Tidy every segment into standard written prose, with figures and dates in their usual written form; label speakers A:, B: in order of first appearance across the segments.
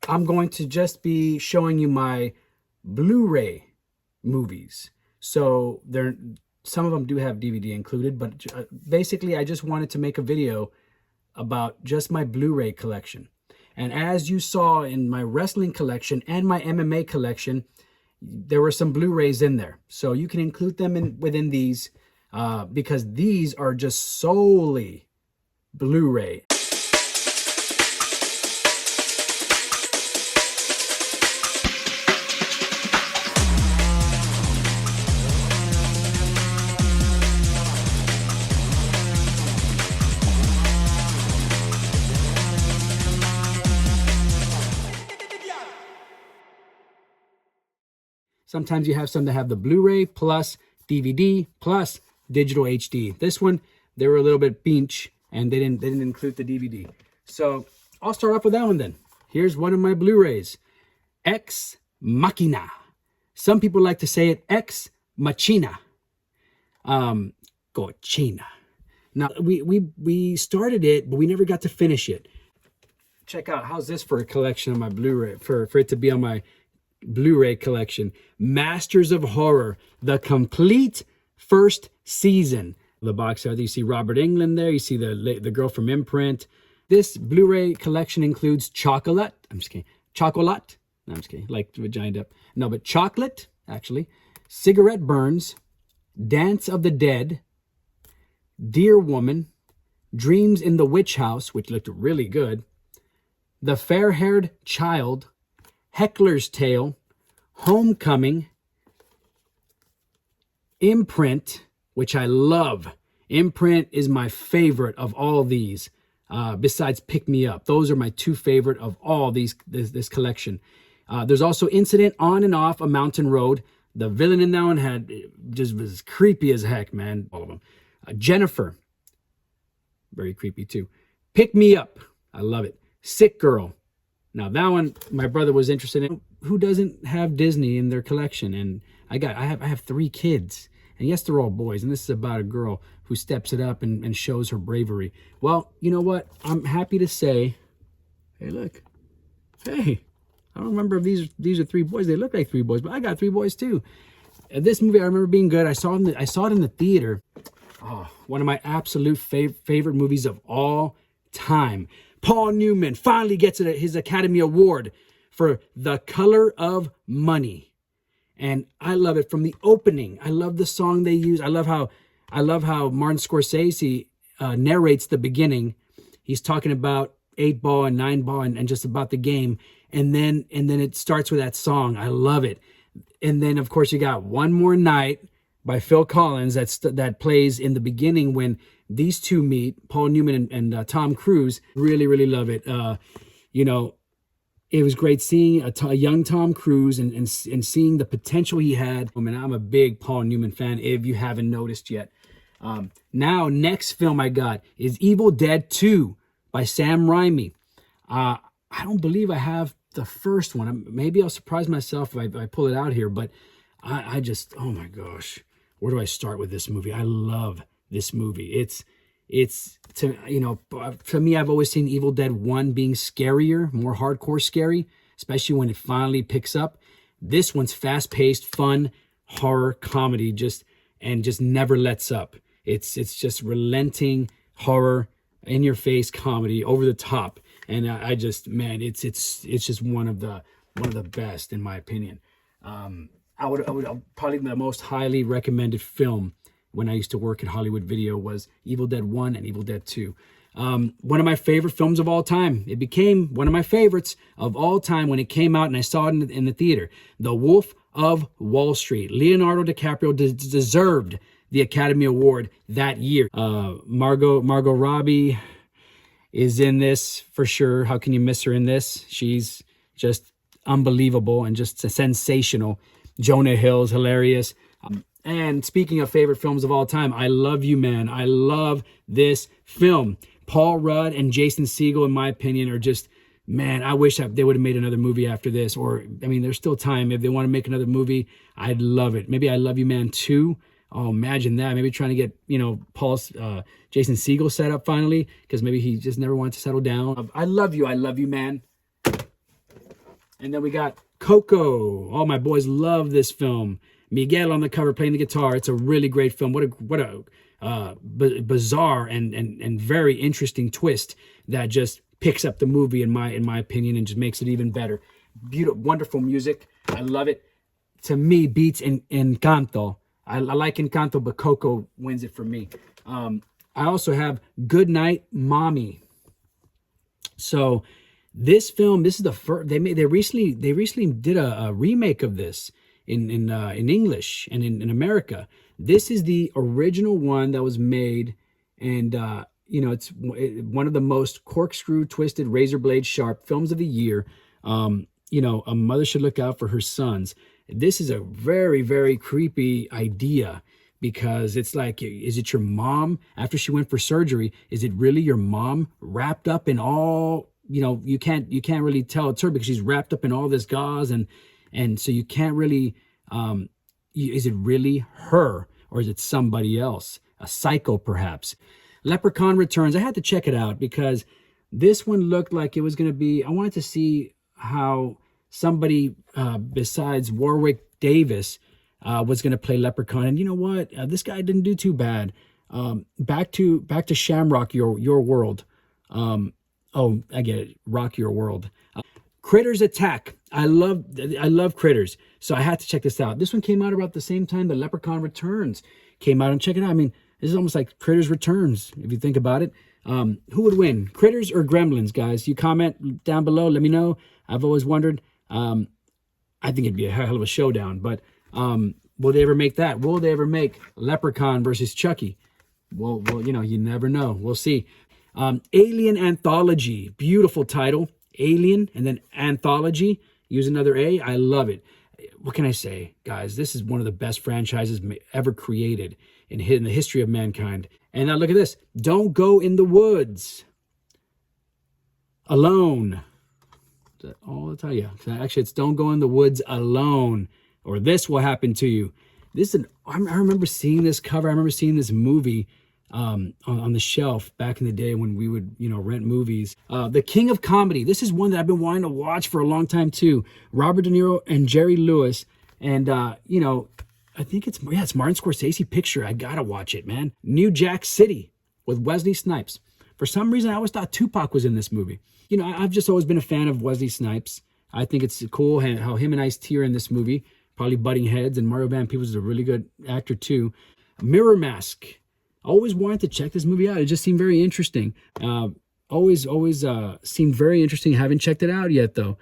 A: I'm going to just be showing you my Blu-ray movies. So some of them do have DVD included, but basically I just wanted to make a video about just my Blu-ray collection. And as you saw in my wrestling collection and my MMA collection, there were some Blu-rays in there. So you can include them within these because these are just solely Blu-ray. Sometimes you have some that have the Blu-ray plus DVD plus digital HD. This one, they were a little bit pinch and they didn't include the DVD. So I'll start off with that one then. Here's one of my Blu-rays, Ex Machina. Some people like to say it Ex Machina. Cochina. Now we started it, but we never got to finish it. Check out, how's this for a collection of my Blu-ray, for it to be on my Blu-ray collection. Masters of Horror, the complete first season. The box art, you see Robert Englund there, you see the girl from Imprint. This Blu-ray collection includes Chocolate. I'm just kidding. Chocolate. No, I'm just kidding. Like vagina up. No, but Chocolate, actually. Cigarette Burns. Dance of the Dead. Dear Woman. Dreams in the Witch House, which looked really good. The Fair-Haired Child. Heckler's Tale, Homecoming, Imprint, which I love. Imprint is my favorite of all these, besides Pick Me Up. Those are my two favorite of all this collection. There's also Incident on and Off a Mountain Road. The villain in that one just was creepy as heck, man. All of them. Jennifer, very creepy too. Pick Me Up, I love it. Sick Girl. Now that one, my brother was interested in. Who doesn't have Disney in their collection? And I have 3 kids, and yes, they're all boys. And this is about a girl who steps it up and shows her bravery. Well, you know what? I'm happy to say, hey, look, hey, I don't remember if these are 3 boys. They look like 3 boys, but I got 3 boys too. This movie I remember being good. I saw it in the theater. Oh, one of my absolute favorite movies of all time. Paul Newman finally gets his Academy Award for The Color of Money. And I love it from the opening. I love the song they use. I love how Martin Scorsese narrates the beginning. He's talking about 8-ball and 9-ball and just about the game. And then it starts with that song. I love it. And then of course you got One More Night by Phil Collins that plays in the beginning when these two meet, Paul Newman and Tom Cruise. Really, really love it. You know, it was great seeing a young Tom Cruise and seeing the potential he had. I mean, I'm a big Paul Newman fan, if you haven't noticed yet. Now, next film I got is Evil Dead 2 by Sam Raimi. I don't believe I have the first one. Maybe I'll surprise myself if I pull it out here, but I just, oh my gosh. Where do I start with this movie? I love this movie. It's to me, I've always seen Evil Dead 1 being scarier, more hardcore scary, especially when it finally picks up. This one's fast-paced, fun, horror comedy, just never lets up. It's just relenting horror, in-your-face comedy, over the top. And I just, man, it's just one of the best in my opinion. I would probably the most highly recommended film when I used to work at Hollywood Video was Evil Dead 1 and Evil Dead 2. One of my favorite films of all time. It became one of my favorites of all time when it came out and I saw it in the theater. The Wolf of Wall Street. Leonardo DiCaprio deserved the Academy Award that year. Margot Robbie is in this for sure. How can you miss her in this? She's just unbelievable and just sensational. Jonah Hill's hilarious. And speaking of favorite films of all time, I Love You, Man. I love this film. Paul Rudd and Jason Segel, in my opinion, are just, man, I wish they would have made another movie after this. Or, I mean, there's still time. If they want to make another movie, I'd love it. Maybe I Love You, Man 2. Oh, imagine that. Maybe trying to get, Jason Segel set up finally, because maybe he just never wanted to settle down. I Love You, Man. And then we got Coco. All my boys love this film. Miguel on the cover playing the guitar. It's a really great film. What a bizarre and very interesting twist that just picks up the movie in my opinion and just makes it even better. Beautiful, wonderful music. I love it. To me, beats Encanto. I like Encanto, but Coco wins it for me. I also have Good Night, Mommy. So this film, this is the first they recently did a remake of this in English and in America. This is the original one that was made, and you know, it's one of the most corkscrew, twisted, razor blade sharp films of the year. You know, a mother should look out for her sons. This is a very, very creepy idea, because it's like, is it your mom after she went for surgery? Is it really your mom wrapped up in all, you know, you can't really tell it's her because she's wrapped up in all this gauze, and so you can't really, is it really her, or is it somebody else? A psycho, perhaps. Leprechaun Returns. I had to check it out because this one looked like it was going to be, I wanted to see how somebody besides Warwick Davis was going to play Leprechaun. And you know what? This guy didn't do too bad. Back to Shamrock, your world. Oh, I get it. Rock Your World. Critters Attack. I love Critters, so I had to check this out. This one came out about the same time the Leprechaun Returns came out, and check it out. I mean, this is almost like Critters Returns if you think about it. Who would win, Critters or Gremlins, guys? You comment down below. Let me know. I've always wondered. I think it'd be a hell of a showdown, but will they ever make that? Will they ever make Leprechaun versus Chucky? Well, you know, you never know. We'll see. Alien Anthology. Beautiful title. Alien and then Anthology. Use another A. I love it. What can I say, guys? This is one of the best franchises ever created in the history of mankind. And now look at this. Don't Go in the Woods Alone. Is that all I'll tell you? Actually, it's Don't Go in the Woods Alone, or this will happen to you. This is I remember seeing this cover. I remember seeing this movie on the shelf back in the day when we would, you know, rent movies. The King of Comedy. This is one that I've been wanting to watch for a long time too. Robert De Niro and Jerry Lewis. And, you know, I think it's Martin Scorsese picture. I gotta watch it, man. New Jack City with Wesley Snipes. For some reason, I always thought Tupac was in this movie. You know, I've just always been a fan of Wesley Snipes. I think it's cool how him and Ice-T are in this movie. Probably butting heads, and Mario Van Peebles is a really good actor too. Mirror Mask. Always wanted to check this movie out. It just seemed very interesting. Always seemed very interesting. Haven't checked it out yet though.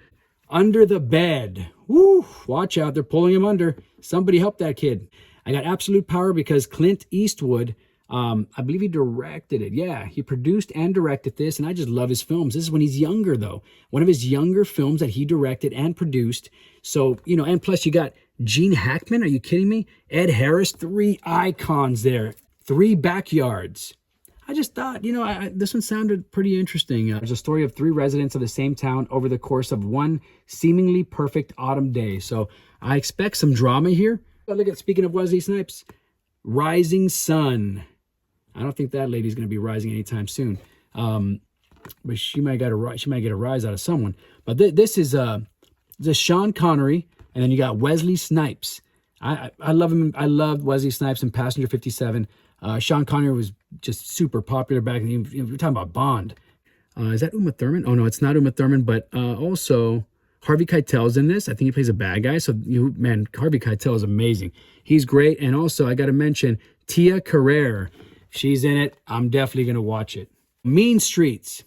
A: Under the Bed. Woo! Watch out, they're pulling him under. Somebody help that kid. I got absolute power because Clint Eastwood, I believe he directed it. Yeah, he produced and directed this, and I just love his films. This is when he's younger though. One of his younger films that he directed and produced. So, you know, and plus you got Gene Hackman. Are you kidding me? Ed Harris, 3 icons there. 3 backyards. I just thought, you know, this one sounded pretty interesting. There's a story of 3 residents of the same town over the course of one seemingly perfect autumn day. So I expect some drama here. But look at, speaking of Wesley Snipes, Rising Sun. I don't think that lady's going to be rising anytime soon. But she might get a rise out of someone. But this is the Sean Connery, and then you got Wesley Snipes. I love him. I loved Wesley Snipes in Passenger 57. Sean Connery was just super popular back then. We're talking about Bond. Is that Uma Thurman? Oh, no, it's not Uma Thurman, but also Harvey Keitel's in this. I think he plays a bad guy. So, man, Harvey Keitel is amazing. He's great. And also, I got to mention Tia Carrere. She's in it. I'm definitely going to watch it. Mean Streets.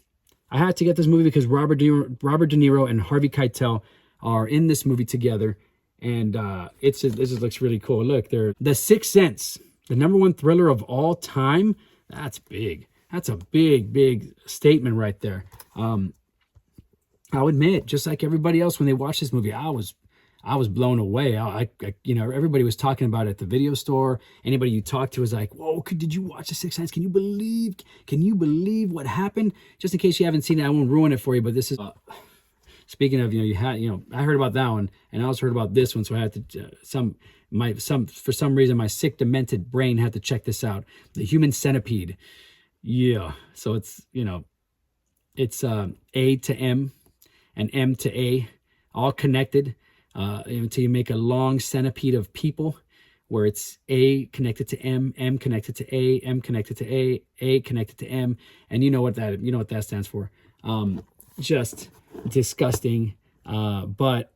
A: I had to get this movie because Robert De Niro and Harvey Keitel are in this movie together. And this just looks really cool. Look, they're The Sixth Sense. The #1 thriller of all time. That's big. That's a big statement right there. I'll admit, just like everybody else, when they watched this movie, I was blown away. You know, everybody was talking about it at the video store. Anybody you talked to was like, "Whoa, did you watch The Sixth Sense? Can you believe what happened?" Just in case you haven't seen it, I won't ruin it for you. But this is. Speaking of, I heard about that one, and I also heard about this one, so I had to for some reason my sick, demented brain had to check this out. The Human Centipede. Yeah, so it's, it's A to M and M to A. all connected until you make a long centipede of people, where it's A connected to M, M connected to A, M connected to A connected to M, and you know what that stands for. Just disgusting. But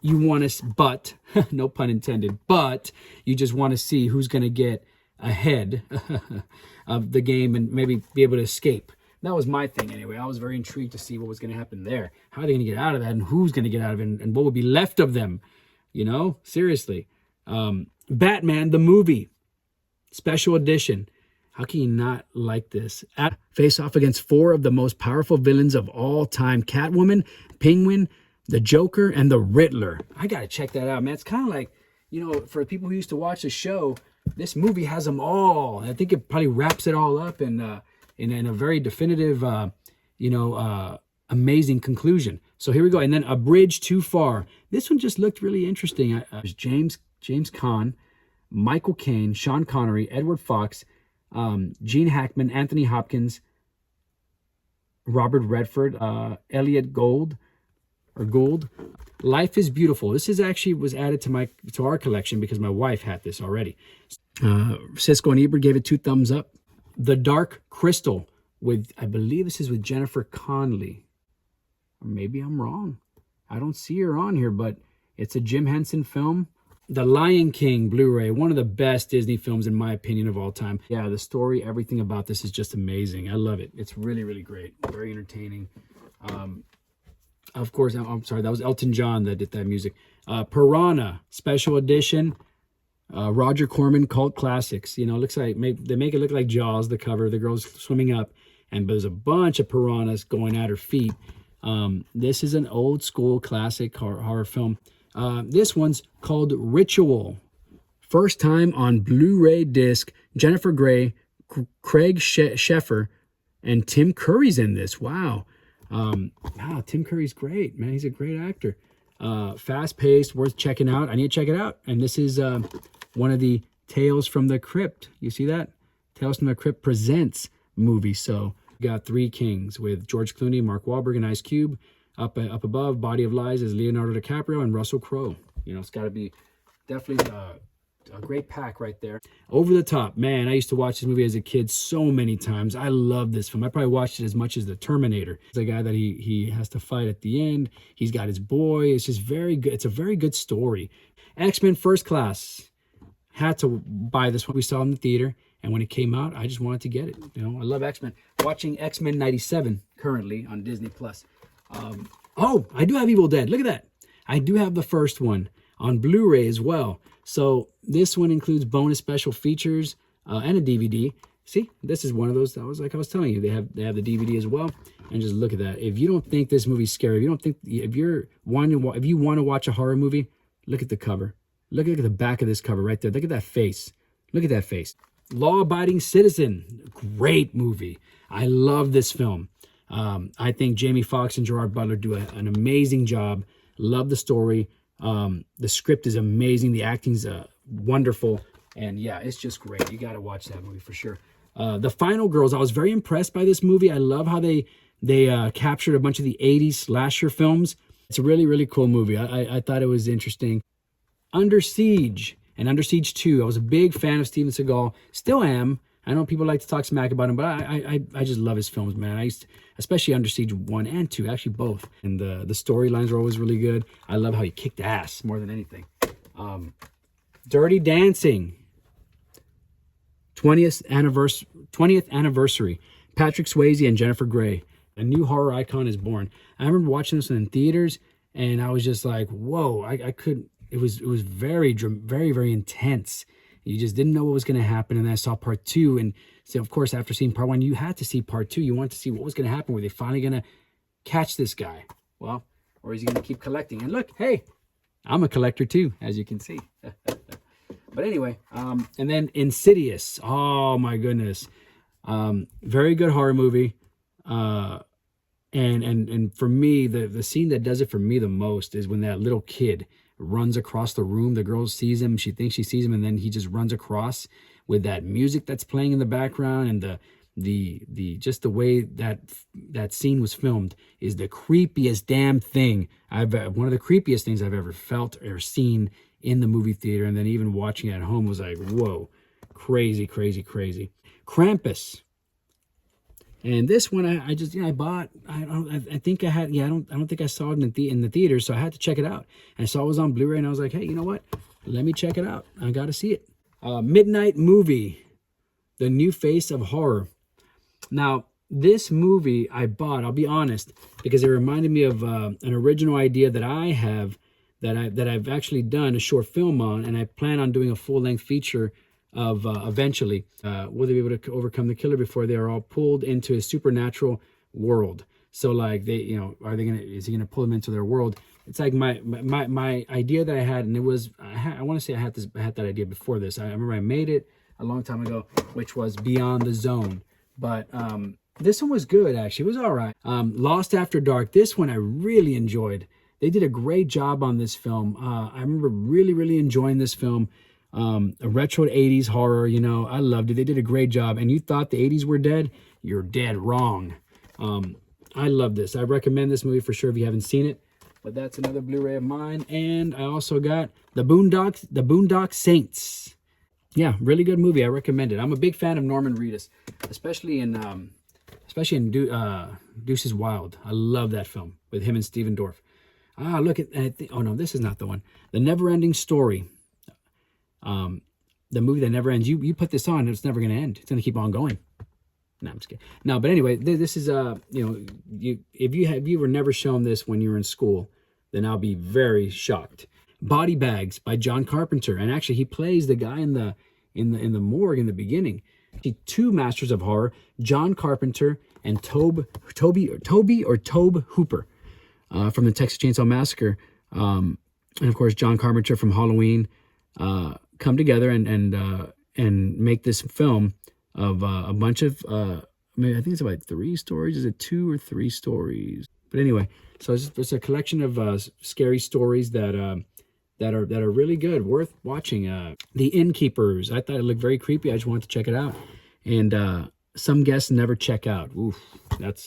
A: you want to, but no pun intended, but you just want to see who's going to get ahead of the game and maybe be able to escape. That was my thing anyway. I was very intrigued to see what was going to happen there. How are they going to get out of that, and who's going to get out of it, and what would be left of them? You know, seriously. Batman the movie, special edition. How can you not like this? Face off against 4 of the most powerful villains of all time: Catwoman, Penguin, the Joker, and the Riddler. I gotta check that out, man. It's kind of like, you know, for people who used to watch the show, this movie has them all. I think it probably wraps it all up in a very definitive, amazing conclusion. So here we go. And then A Bridge Too Far. This one just looked really interesting. There's James Caan, Michael Caine, Sean Connery, Edward Fox, Gene Hackman, Anthony Hopkins, Robert Redford, Elliot Gould. Life is Beautiful. This is actually was added to our collection because my wife had this already. Siskel and Ebert gave it 2 thumbs up. The Dark Crystal, with, I believe this is with Jennifer Connelly. Or maybe I'm wrong. I don't see her on here, but it's a Jim Henson film. The Lion King Blu-ray, one of the best Disney films in my opinion of all time. Yeah, the story, everything about this is just amazing. I love it. It's really, really great. Very entertaining. Of course, I'm sorry, that was Elton John that did that music. Piranha, special edition. Roger Corman, cult classics. You know, looks like they make it look like Jaws, the cover. The girl's swimming up, and there's a bunch of piranhas going at her feet. This is an old school classic horror film. This one's called Ritual. First time on Blu-ray disc. Jennifer Grey, Craig Sheffer, and Tim Curry's in this. Wow. Tim Curry's great, man. He's a great actor. Fast-paced, worth checking out. I need to check it out. And this is one of the Tales from the Crypt. You see that? Tales from the Crypt Presents movie. So we got 3 Kings with George Clooney, Mark Wahlberg, and Ice Cube. Up above, Body of Lies is Leonardo DiCaprio and Russell Crowe. You know, it's got to be definitely a great pack right there. Over the Top, man, I used to watch this movie as a kid so many times. I love this film. I probably watched it as much as The Terminator. It's a guy that he has to fight at the end. He's got his boy. It's just very good. It's a very good story. X-Men First Class. Had to buy this one. We saw it in the theater, and when it came out, I just wanted to get it. You know, I love X-Men. Watching X-Men 97 currently on Disney+. Oh, I do have Evil Dead. Look at that. I do have the first one on Blu-ray as well. So this one includes bonus special features and a DVD. See, this is one of those. I was telling you, they have the DVD as well. And just look at that. If you don't think this movie's scary, if you want to watch a horror movie, look at the cover. Look at the back of this cover right there. Look at that face. Look at that face. Law Abiding Citizen, great movie. I love this film. I think Jamie Foxx and Gerard Butler do an amazing job. Love the story. The script is amazing. The acting's wonderful. And yeah, it's just great. You got to watch that movie for sure. The Final Girls, I was very impressed by this movie. I love how they captured a bunch of the 80s slasher films. It's a really, really cool movie. I thought it was interesting. Under Siege and Under Siege 2. I was a big fan of Steven Seagal. Still am. I know people like to talk smack about him, but I just love his films, man. Especially Under Siege 1 and 2, actually both. And the storylines are always really good. I love how he kicked ass more than anything. Dirty Dancing. 20th anniversary. Patrick Swayze and Jennifer Grey. A new horror icon is born. I remember watching this in theaters, and I was just like, whoa, I couldn't. It was very, very, very intense. You just didn't know what was going to happen. And then I saw part 2. And so, of course, after seeing part 1, you had to see part 2. You wanted to see what was going to happen. Were they finally going to catch this guy? Well, or is he going to keep collecting? And look, hey, I'm a collector too, as you can see. But anyway, and then Insidious. Oh, my goodness. Very good horror movie. And for me, the scene that does it for me the most is when that little kid runs across the room. The girl sees him. She thinks she sees him, and then he just runs across with that music that's playing in the background, and just the way that scene was filmed is the creepiest damn thing one of the creepiest things I've ever felt or seen in the movie theater. And then even watching it at home was like, whoa, crazy, crazy, crazy. Krampus. And this one I just, I bought. I think I had, I don't think I saw it in the theater, so I had to check it out. And I saw it was on Blu-ray, and I was like, hey, you know what? Let me check it out. I got to see it. Midnight Movie, The New Face of Horror. Now, this movie I bought, I'll be honest, because it reminded me of an original idea that I have that I've actually done a short film on, and I plan on doing a full-length feature of eventually. Will they be able to overcome the killer before they are all pulled into a supernatural world? So like they, is he gonna pull them into their world? It's like my idea that I had, and it was, I want to say I had that idea before this. I remember I made it a long time ago, which was Beyond the Zone. But this one was good, actually. It was all right. Lost After Dark. This one I really enjoyed. They did a great job on this film. I remember really enjoying this film. A retro 80s horror, I loved it. They did a great job. And you thought the 80s were dead? You're dead wrong. I love this. I recommend this movie for sure if you haven't seen it. But that's another Blu-ray of mine. And I also got The Boondock Saints. Yeah, really good movie. I recommend it. I'm a big fan of Norman Reedus, especially in Deuces Wild. I love that film with him and Steven Dorff. Look at, oh no, this is not the one. The Never-Ending Story. The movie that never ends. You put this on, it's never going to end. It's going to keep on going. No, I'm just kidding. No, but anyway, this is if you were never shown this when you were in school, then I'll be very shocked. Body Bags by John Carpenter, and actually he plays the guy in the morgue in the beginning. Two masters of horror, John Carpenter and Tobe Hooper from the Texas Chainsaw Massacre, and of course John Carpenter from Halloween, come together and make this film of a bunch of I think it's about 3 stories. Is it 2 or 3 stories? But anyway, so it's a collection of scary stories that are really good, worth watching. The Innkeepers. I thought it looked very creepy. I just wanted to check it out. And Some Guests Never Check Out. Oof, that's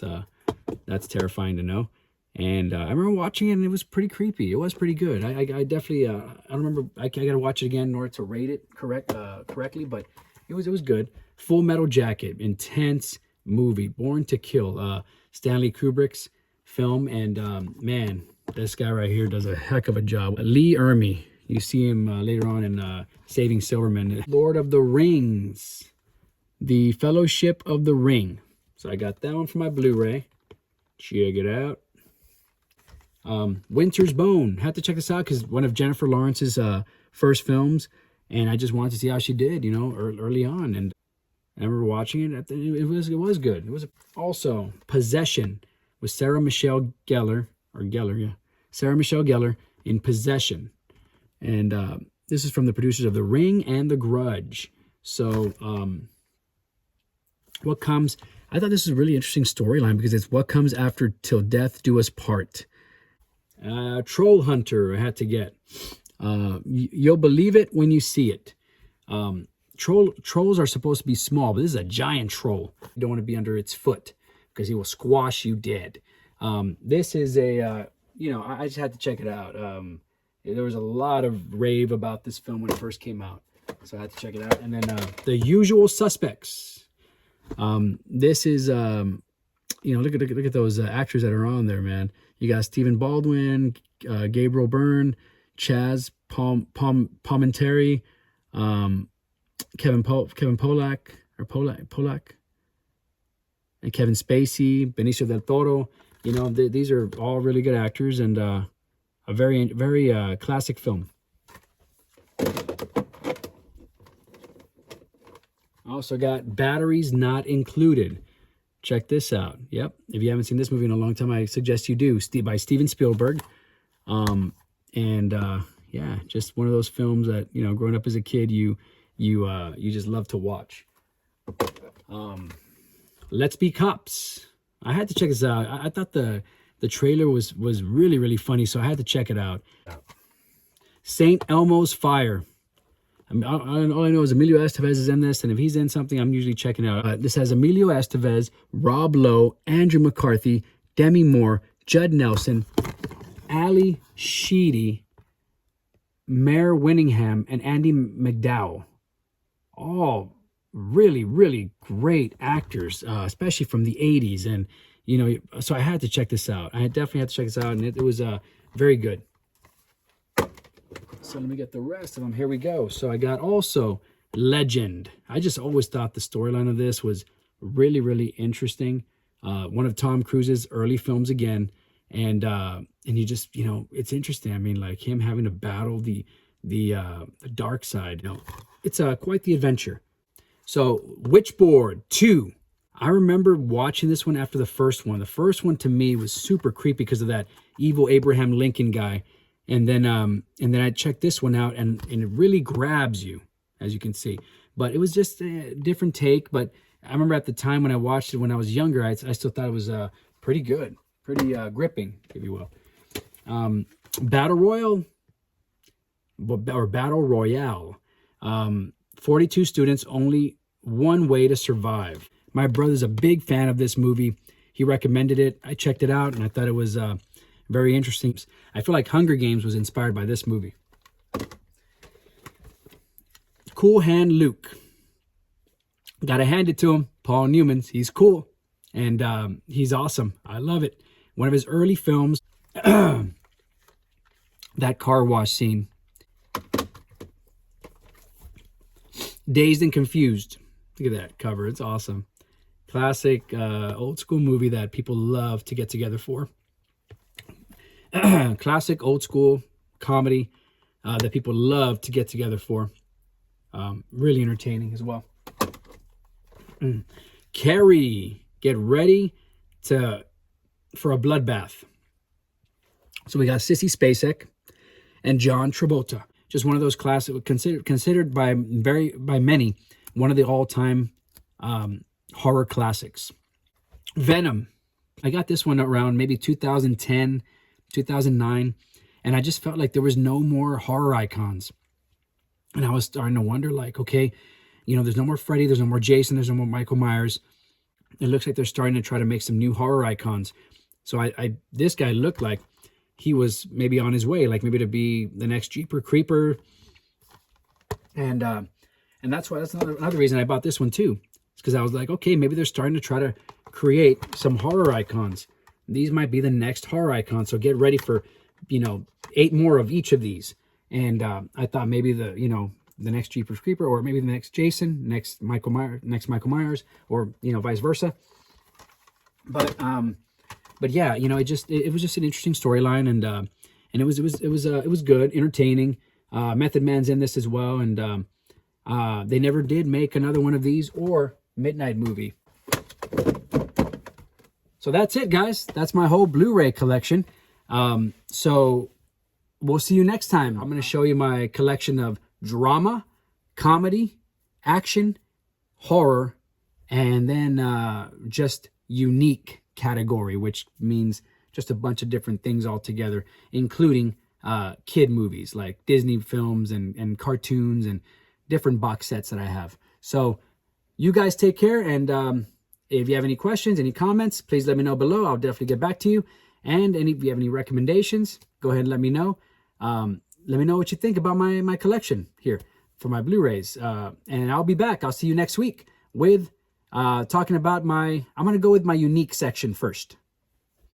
A: terrifying to know. And I remember watching it, and it was pretty creepy. It was pretty good. I definitely I don't remember. I got to watch it again in order to rate it correctly, but it was good. Full Metal Jacket, intense movie. Born to Kill, Stanley Kubrick's film, and man, this guy right here does a heck of a job. Lee Ermey, you see him later on in Saving Silverman. Lord of the Rings, The Fellowship of the Ring. So I got that one for my Blu-ray. Check it out. Winter's Bone. Had to check this out because one of Jennifer Lawrence's first films, and I just wanted to see how she did, early on. And I remember watching it. It was good. It was also Possession with Sarah Michelle Gellar, Sarah Michelle Gellar in Possession, and this is from the producers of The Ring and The Grudge. So, what comes? I thought this was a really interesting storyline because it's what comes after Till Death Do Us Part. Troll Hunter, I had to get. You'll believe it when you see it. Trolls are supposed to be small, but this is a giant troll. You don't want to be under its foot because he will squash you dead. This is a, I just had to check it out. There was a lot of rave about this film when it first came out, so I had to check it out. And then The Usual Suspects. This is, look at those actors that are on there, man. You got Stephen Baldwin, Gabriel Byrne, Chaz Palminteri, Kevin Pollak, and Kevin Spacey, Benicio del Toro. These are all really good actors, and a very classic film. I also got Batteries Not Included. Check this out. Yep, if you haven't seen this movie in a long time, I suggest you do. By Steven Spielberg. Yeah, just one of those films that, growing up as a kid, you just love to watch. Let's Be Cops. I had to check this out. I thought the trailer was really funny, so I had to check it out. St. Elmo's Fire. all I know is Emilio Estevez is in this, and if he's in something, I'm usually checking it out. This has Emilio Estevez, Rob Lowe, Andrew McCarthy, Demi Moore, Judd Nelson, Ali Sheedy, Mare Winningham, and Andy McDowell. All really, really great actors, especially from the 80s. And, you know, so I had to check this out. I definitely had to check this out, and it was very good. So let me get the rest of them. Here we go. So I got also Legend. I just always thought the storyline of this was really, really interesting. One of Tom Cruise's early films again. And you just, you know, it's interesting. I mean, like him having to battle the dark side. You know, it's quite the adventure. So Witchboard 2. I remember watching this one after the first one. The first one to me was super creepy because of that evil Abraham Lincoln guy. And then I checked this one out, and it really grabs you, as you can see. But it was just a different take. But I remember at the time when I watched it when I was younger, I still thought it was pretty good, pretty gripping, if you will. Battle Royale, or Battle Royale. 42 students, only one way to survive. My brother's a big fan of this movie. He recommended it. I checked it out, and I thought it was very interesting. I feel like Hunger Games was inspired by this movie. Cool Hand Luke. Gotta hand it to him. Paul Newman's. He's cool. And he's awesome. I love it. One of his early films. That car wash scene. Dazed and Confused. Look at that cover. It's awesome. Classic old school movie that people love to get together for. Classic old school comedy that people love to get together for. Really entertaining as well. Carrie, get ready for a bloodbath. So we got Sissy Spacek and John Travolta. Just one of those classic, considered by many one of the all-time horror classics. Venom. I got this one around maybe 2010. 2009, and I just felt like there was no more horror icons, and I was starting to wonder, like, okay, you know, there's no more Freddy, there's no more Jason, there's no more Michael Myers. It looks like they're starting to try to make some new horror icons. So this guy looked like he was maybe on his way, like maybe to be the next Jeeper Creeper, and that's another reason I bought this one too. It's because I was like, okay, maybe they're starting to try to create some horror icons. These might be the next horror icon, so get ready for, you know, 8 more of each of these. And I thought maybe the next Jeepers Creeper, or maybe the next Jason, next Michael Myers, or, you know, vice versa. But yeah, you know, it was just an interesting storyline, and it was good, entertaining. Method Man's in this as well, and they never did make another one of these or Midnight Movie. So that's it, guys. That's my whole Blu-ray collection. So we'll see you next time. I'm going to show you my collection of drama, comedy, action, horror, and then just unique category, which means just a bunch of different things all together, including kid movies like Disney films and cartoons and different box sets that I have. So you guys take care, and if you have any questions, any comments, please let me know below. I'll definitely get back to you. And if you have any recommendations, go ahead and let me know. Let me know what you think about my collection here for my Blu-rays. And I'll be back. I'll see you next week with talking about I'm going to go with my unique section first.